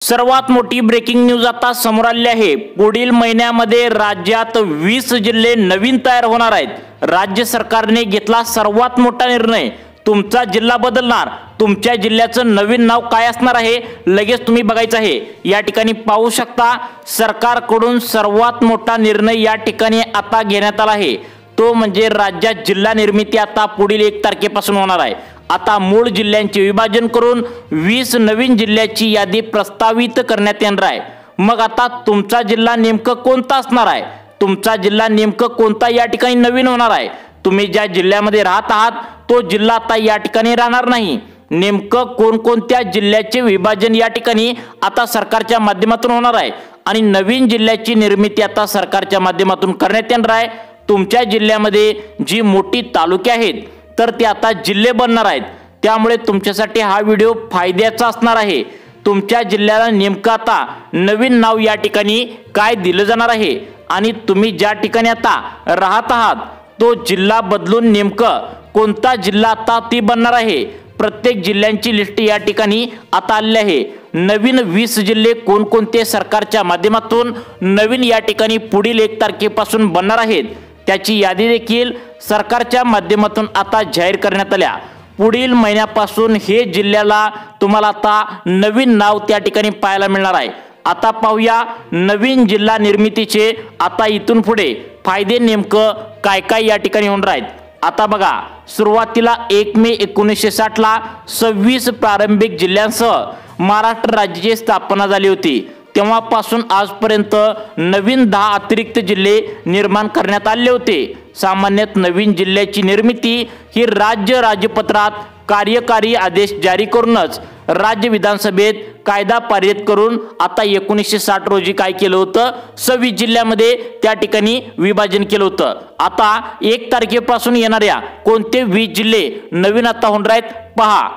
सर्वात मोठी breaking news आता समोर आली आहे। पुढील महिन्यामध्ये राज्यात 20 जिल्हे नवीन तयार होणार आहेत। राज्य सरकारने घेतला सर्वात मोठा निर्णय। तुमचा जिल्हा बदलणार। तुमच्या जिल्ह्याचं नवीन नाव काय असणार आहे लगेच तुम्ही बघायचं आहे। या ठिकाणी पाहू शकता सरकारकडून सर्वात मोठा निर्णय या ठिकाणी आता घेण्यात आला आहे। तो म्हणजे राज्यात जिल्हा निर्मिती आता पुढील 1 तारखेपासून होणार आहे। आता मूळ जिल्ह्यांचे विभाजन करून 20 नवीन जिल्ह्याची यादी प्रस्तावित करण्यात येणार आहे। मग आता तुमचा जिल्हा नेमका कोणता असणार आहे? तुमचा जिल्हा नेमका कोणता या ठिकाणी नवीन होणार आहे? तुम्ही ज्या जिल्ह्यामध्ये राहत आहात तो जिल्हा आता या ठिकाणी राहणार नाही। नेमकं कोणकोणत्या जिल्ह्याचे विभाजन या ठिकाणी आता सरकारच्या माध्यमातून होणार आहे आणि नवीन जिल्ह्याची निर्मिती आता सरकारच्या माध्यमातून करण्यात येणार आहे। तुमच्या जिल्ह्यामध्ये जी मोठी तालुके आहेत तर ते आता जिल्हे बनणार आहेत। त्यामुळे तुमच्यासाठी हा व्हिडिओ फायद्याचा असणार आहे। तुमच्या जिल्ह्याला नेमकं आता नवीन नाव या ठिकाणी काय दिलं जाणार आहे आणि तुम्ही ज्या ठिकाणी आता राहत आहात तो जिल्हा बदलून नेमकं कोणता जिल्हा आता ती बनणार आहे। प्रत्येक जिल्ह्यांची लिस्ट या ठिकाणी आता आली आहे। नवीन 20 जिल्हे कोणकोणते सरकारच्या माध्यमातून नवीन या ठिकाणी पुढील 1 तारखेपासून बनणार आहेत त्याची यादी देखील सरकारच्या माध्यमातून आता जाहीर करण्यात आल्या। पुढील महिन्यापासून हे जिल्ह्याला तुम्हाला आता नवीन नाव त्या ठिकाणी पाहायला मिळणार आहे। आता पाहूया नवीन जिल्हा निर्मितीचे आता इथून पुढे फायदे नेमकं काय काय या ठिकाणी होणार आहेत। आता बघा सुरुवातीला 1 मे 1960 ला 26 प्रारंभिक जिल्ह्यांसह महाराष्ट्र राज्याची स्थापना झाली होती। तेव्हापासून आजपर्यंत नवीन 10 अतिरिक्त जिल्हे निर्माण करण्यात आले होते। सामान्यत नवीन जिल्ह्याची निर्मिती ही राज्य राजपत्रात कार्यकारी आदेश जारी करूनच राज्य विधानसभेत कायदा पारित करून आता 1960 रोजी काय केलं होतं 26 जिल्ह्यामध्ये त्या ठिकाणी विभाजन केलं होतं। आता 1 तारखेपासून येणाऱ्या कोणते 20 जिल्हे नवीन आता होणार आहेत पहा।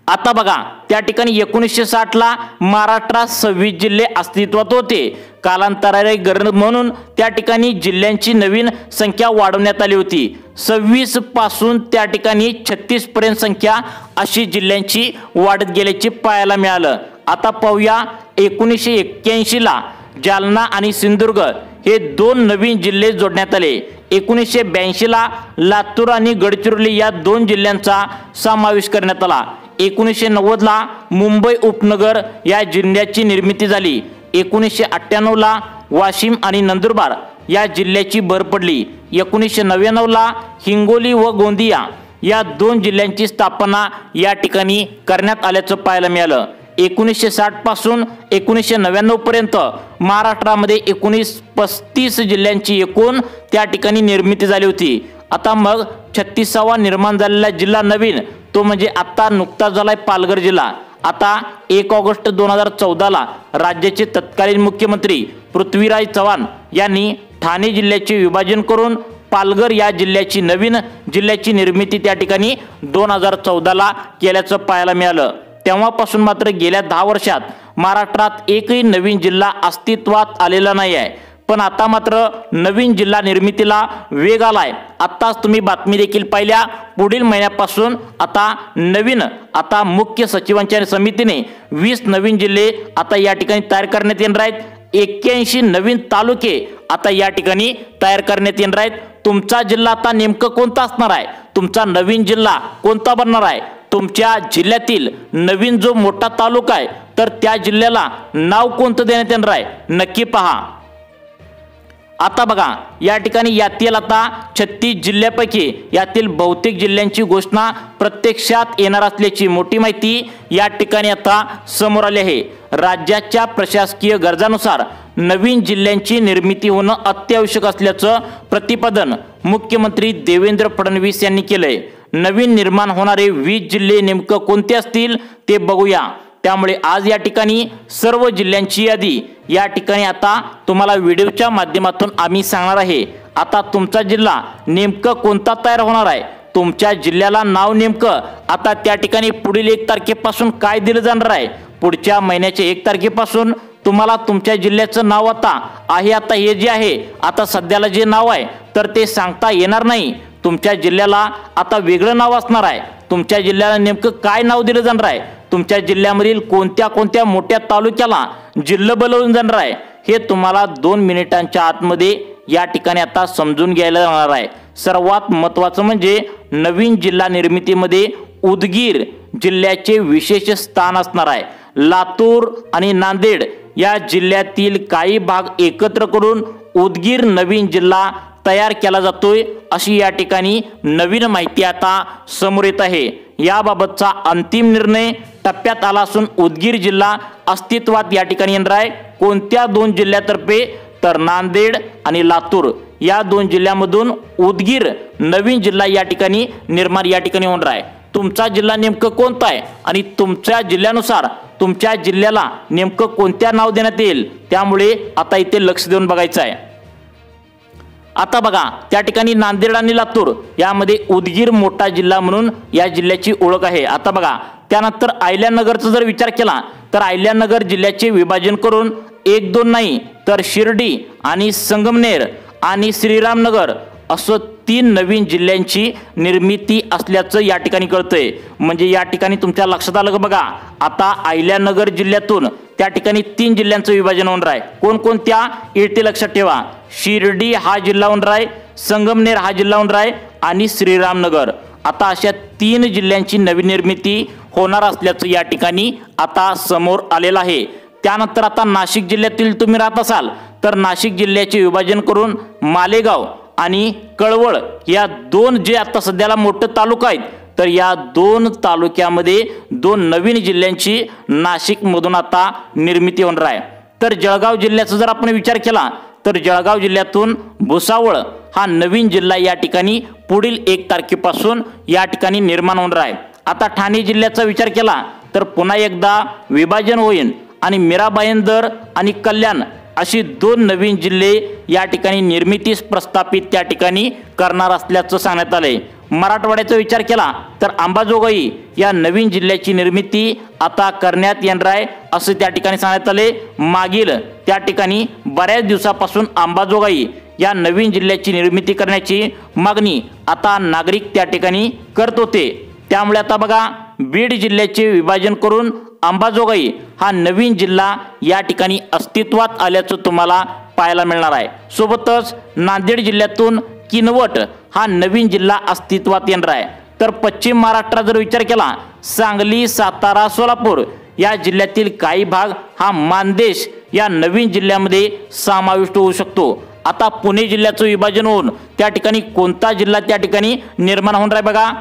आता बघा त्या ठिकाणी 1960 ला महाराष्ट्रात 26 जिल्हे अस्तित्वात होते। कालांतराने गरज म्हणून त्या ठिकाणी जिल्ह्यांची नवीन संख्या वाढवण्यात आली होती। 26 पासून त्या ठिकाणी 36 पर्यंत संख्या अशी जिल्ह्यांची वाढत गेल्याचे पाहायला मिळालं। आता पाहूया 1981 ला जालना आणि सिंधुदुर्ग हे 2 नवीन जिल्हे जोडण्यात आले। 1982 ला लातूर आणि गडचिरोली या 2 जिल्ह्यांचा समावेश करण्यात आला। 1990 ला मुंबई उपनगर या जिल्ह्याची निर्मिती झाली। 1998 ला वाशिम आणि नंदुरबार या जिल्ह्याची भर पडली। 1999 ला हिंगोली व गोंदिया या 2 जिल्ह्यांची स्थापना या ठिकाणी करण्यात आल्याचं पाहायला मिळालं। 1960 पासून 1999 पर्यंत महाराष्ट्रामध्ये 35 जिल्ह्यांची एकूण त्या ठिकाणी निर्मिती झाली होती। आता मग 36वा निर्माण झालेला जिल्हा नवीन तो म्हणजे आता नुकताच झालाय पालघर जिल्हा। आता 1 ऑगस्ट 2014 ला राज्याचे तत्कालीन मुख्यमंत्री पृथ्वीराज चव्हाण यांनी ठाणे जिल्ह्याचे विभाजन करून पालघर या जिल्ह्याची नवीन जिल्ह्याची निर्मिती त्या ठिकाणी 2014 ला केल्याचं पाहायला मिळालं। तेव्हापासून मात्र गेल्या 10 वर्षात महाराष्ट्रात एकही नवीन जिल्हा अस्तित्वात आलेला नाही आहे। पण आता मात्र नवीन जिल्हा निर्मितीला वेग आलाय। आत्ताच तुम्ही बातमी देखील पाहिल्या पुढील महिन्यापासून आता मुख्य सचिवांच्या समितीने 20 नवीन जिल्हे आता या ठिकाणी तयार करण्यात येणार आहेत। 81 नवीन तालुके आता या ठिकाणी तयार करण्यात येणार आहेत। तुमचा जिल्हा आता नेमकं कोणता असणार आहे? तुमचा नवीन जिल्हा कोणता बनणार आहे? तुमच्या जिल्ह्यातील नवीन जो मोठा तालुका आहे तर त्या जिल्ह्याला नाव कोणतं देण्यात येणार आहे नक्की पहा। आता बघा या ठिकाणी यातील आता 36 जिल्ह्यापैकी यातील बहुतेक जिल्ह्यांची घोषणा प्रत्यक्षात येणार असल्याची मोठी माहिती या ठिकाणी आता समोर आली आहे। राज्याच्या प्रशासकीय गरजानुसार नवीन जिल्ह्यांची निर्मिती होणं अत्यावश्यक असल्याचं प्रतिपादन मुख्यमंत्री देवेंद्र फडणवीस यांनी केलंय। नवीन निर्माण होणारे 20 जिल्हे नेमकं कोणते असतील ते बघूया। त्यामुळे आज या ठिकाणी सर्व जिल्ह्यांची यादी या ठिकाणी आता तुम्हाला व्हिडिओच्या माध्यमातून आम्ही सांगणार आहे। आता तुमचा जिल्हा नेमकं कोणता तयार होणार आहे? तुमच्या जिल्ह्याला नाव नेमकं आता त्या ठिकाणी पुढील 1 तारखेपासून काय दिलं जाणार आहे? पुढच्या महिन्याच्या 1 तारखेपासून तुम्हाला तुमच्या जिल्ह्याचं नाव आता हे जे आहे आता सध्याला जे नाव आहे तर ते सांगता येणार नाही। तुमच्या जिल्ह्याला आता वेगळं नाव असणार आहे। तुमच्या जिल्ह्याला नेमकं काय नाव दिलं जाणार आहे तुमच्या जिल्ह्यामधील कोणत्या कोणत्या मोठ्या तालुक्याला जिल्हा बनवून जाणार आहे हे तुम्हाला 2 मिनिटांच्या आतमध्ये या ठिकाणी आता समजून घ्यायला जाणार आहे। सर्वात महत्त्वाचं म्हणजे नवीन जिल्हा निर्मितीमध्ये उदगीर जिल्ह्याचे विशेष स्थान असणार आहे। लातूर आणि नांदेड या जिल्ह्यातील काही भाग एकत्र करून उदगीर नवीन जिल्हा तयार केला जातोय अशी या ठिकाणी नवीन माहिती आता समोर येत आहे। याबाबतचा अंतिम निर्णय टप्प्यात आला असून उदगीर जिल्हा अस्तित्वात या ठिकाणी येणार आहे। कोणत्या 2 जिल्ह्यातर्फे तर नांदेड आणि लातूर या 2 जिल्ह्यामधून उदगीर नवीन जिल्हा या ठिकाणी निर्माण या ठिकाणी होणार आहे। तुमचा जिल्हा नेमकं कोणता आहे आणि तुमच्या जिल्ह्यानुसार तुमच्या जिल्ह्याला नेमकं कोणत्या नाव देण्यात येईल त्यामुळे आता इथे लक्ष देऊन बघायचं आहे। आता बघा त्या ठिकाणी नांदेड आणि लातूर यामध्ये उदगीर मोठा जिल्हा म्हणून या जिल्ह्याची ओळख आहे। आता बघा त्यानंतर अहिल्यानगरचा जर विचार केला तर अहिल्यानगर जिल्ह्याचे विभाजन करून 1-2 नाही तर शिर्डी आणि संगमनेर आणि श्रीरामनगर असं 3 नवीन जिल्ह्यांची निर्मिती असल्याचं या ठिकाणी कळतंय। म्हणजे या ठिकाणी तुमच्या लक्षात आलं बघा आता अहिल्यानगर जिल्ह्यातून त्या ठिकाणी 3 जिल्ह्यांचं विभाजन होणार आहे। कोणकोणत्या येते लक्षात ठेवा, शिर्डी हा जिल्हा होणार आहे, संगमनेर हा जिल्हा होणार आहे आणि श्रीरामनगर। आता अशा 3 जिल्ह्यांची नवीन निर्मिती होणार असल्याचं या ठिकाणी आता समोर आलेलं आहे। त्यानंतर आता नाशिक जिल्ह्यातील तुम्ही राहत असाल तर नाशिक जिल्ह्याचे विभाजन करून मालेगाव आणि कळवळ या 2 जे आता सध्याला मोठे तालुका आहेत तर या 2 तालुक्यामध्ये 2 नवीन जिल्ह्यांची नाशिकमधून आता निर्मिती होणार आहे। तर जळगाव जिल्ह्याचा जर आपण विचार केला तर जळगाव जिल्ह्यातून भुसावळ हा नवीन जिल्हा या ठिकाणी पुढील 1 तारखेपासून या ठिकाणी निर्माण होणार आहे। आता ठाणे जिल्ह्याचा विचार केला तर पुन्हा एकदा विभाजन होईल आणि मीरा भाईंदर आणि कल्याण अशी 2 नवीन जिल्हे या ठिकाणी निर्मितीस प्रस्थापित त्या ठिकाणी करणार असल्याचं सांगण्यात आलंय। मराठवाड्याचा विचार केला तर अंबाजोगाई या नवीन जिल्ह्याची निर्मिती आता करण्यात येणार आहे असं त्या ठिकाणी सांगण्यात आले। मागील त्या ठिकाणी बऱ्याच दिवसापासून अंबाजोगाई या नवीन जिल्ह्याची निर्मिती करण्याची मागणी आता नागरिक त्या ठिकाणी करत होते। त्यामुळे आता बघा बीड जिल्ह्याचे विभाजन करून अंबाजोगाई हा नवीन जिल्हा या ठिकाणी अस्तित्वात आल्याचं तुम्हाला पाहायला मिळणार आहे। सोबतच नांदेड जिल्ह्यातून किनवट हा नवीन जिल्हा अस्तित्वात येणार आहे। तर पश्चिम महाराष्ट्रात जर विचार केला सांगली, सातारा, सोलापूर या जिल्ह्यातील काही भाग हा मानदेश या नवीन जिल्ह्यामध्ये समाविष्ट होऊ शकतो। आता पुणे जिल्ह्याचं विभाजन होऊन त्या ठिकाणी कोणता जिल्हा त्या ठिकाणी निर्माण होणार आहे बघा।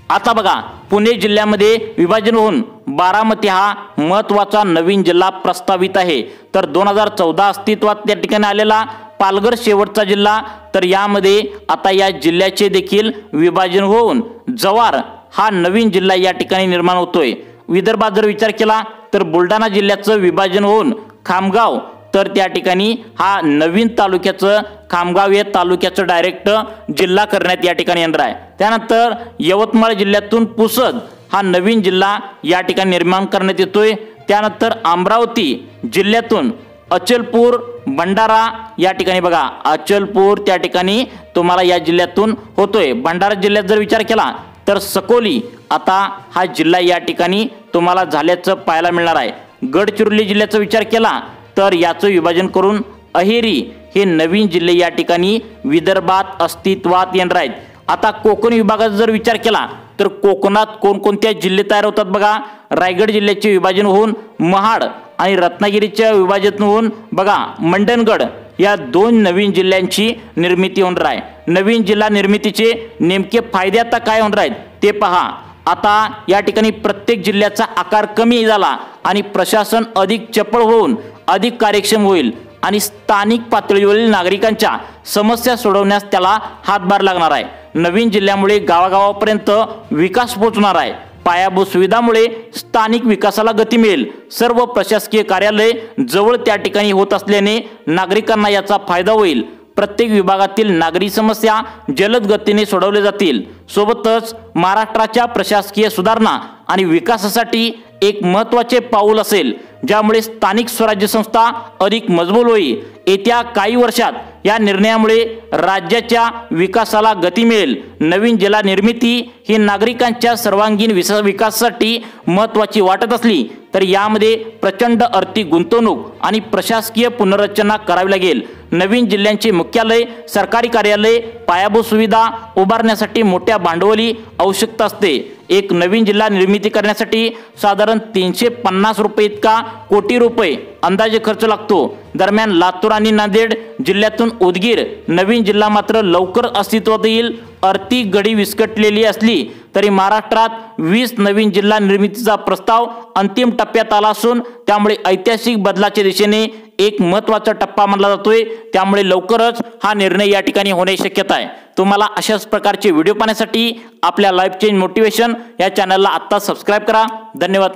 आता बघा पुणे जिल्ह्यामध्ये विभाजन होऊन बारामती हा महत्त्वाचा नवीन जिल्हा प्रस्तावित आहे। तर 2014 अस्तित्वात त्या ठिकाणी आलेला पालघर शेवटचा जिल्हा तर यामध्ये आता या जिल्ह्याचे देखील विभाजन होऊन जव्हार हा नवीन जिल्हा या ठिकाणी निर्माण होतोय। विदर्भात जर विचार केला तर बुलढाणा जिल्ह्याचं विभाजन होऊन खामगाव तर त्या ठिकाणी हा नवीन तालुक्याचं खामगाव या तालुक्याचं डायरेक्ट जिल्हा करण्यात या ठिकाणी येणार आहे। त्यानंतर यवतमाळ जिल्ह्यातून पुसद हा नवीन जिल्हा या ठिकाणी निर्माण करण्यात येतोय। त्यानंतर अमरावती जिल्ह्यातून अचलपूर भंडारा या ठिकाणी बघा अचलपूर त्या ठिकाणी तुम्हाला या जिल्ह्यातून होतोय। भंडारा जिल्ह्यात जर विचार केला तर सकोली आता हा जिल्हा या ठिकाणी तुम्हाला झाल्याचं पाहायला मिळणार आहे। गडचिरोली जिल्ह्याचा विचार केला तर याचं विभाजन करून अहेरी हे नवीन जिल्हे या ठिकाणी विदर्भात अस्तित्वात येणार आहेत। आता कोकण विभागाचा जर विचार केला तर कोकणात कोणकोणत्या जिल्हे तयार होतात बघा। रायगड जिल्ह्याचे विभाजन होऊन महाड आणि रत्नागिरीच्या विभाजन होऊन बघा मंडणगड या 2 नवीन जिल्ह्यांची निर्मिती होणार आहे। नवीन जिल्हा निर्मितीचे नेमके फायदे आता काय होणार आहेत ते पहा। आता या ठिकाणी प्रत्येक जिल्ह्याचा आकार कमी झाला आणि प्रशासन अधिक चपळ होऊन अधिक कार्यक्षम होईल आणि स्थानिक पातळीवरील नागरिकांच्या समस्या सोडवण्यास त्याला हातभार लागणार आहे। नवीन जिल्ह्यामुळे गावागावापर्यंत विकास पोहोचणार आहे। पायाभूत सुविधामुळे स्थानिक विकासाला गती मिळेल। सर्व प्रशासकीय कार्यालय जवळ त्या ठिकाणी होत असल्याने नागरिकांना याचा फायदा होईल। प्रत्येक विभागातील नागरी समस्या जलद गतीने सोडवल्या जातील। सोबतच महाराष्ट्राच्या प्रशासकीय सुधारणा आणि विकासासाठी एक महत्त्वाचे पाऊल असेल ज्यामुळे स्थानिक स्वराज्य संस्था अधिक मजबूत होईल। येत्या काही वर्षात या निर्णयामुळे राज्याच्या विकासाला गती मिळेल। नवीन जिल्हा निर्मिती ही नागरिकांच्या सर्वांगीण विकासासाठी महत्त्वाची वाटत असली तर यामध्ये प्रचंड आर्थिक गुंतवणूक आणि प्रशासकीय पुनर्रचना करावी लागेल। नवीन जिल्ह्यांचे मुख्यालय, सरकारी कार्यालय, पायाभूत सुविधा उभारण्यासाठी मोठ्या भांडवली आवश्यकता असते। एक नवीन जिल्हा निर्मिती करण्यासाठी साधारण 350 रुपये इतका कोटी रुपये अंदाजे खर्च लागतो। दरम्यान लातूर आणि नांदेड जिल्ह्यातून उदगीर नवीन जिल्हा मात्र लवकर अस्तित्वात येईल। आर्थिक गडी विस्कटलेली असली तरी महाराष्ट्रात 20 नवीन जिल्हा निर्मितीचा प्रस्ताव अंतिम टप्प्यात आला असून त्यामुळे ऐतिहासिक बदलाच्या दिशेने एक महत्त्वाचा टप्पा मानला जातोय। त्यामुळे लवकरच हा निर्णय या ठिकाणी होण्याची शक्यता आहे। तुम्हाला अशाच प्रकारचे व्हिडिओ पाहण्यासाठी आपल्या लाईफ चेंज मोटिवेशन या चॅनलला आत्ता सबस्क्राइब करा। धन्यवाद।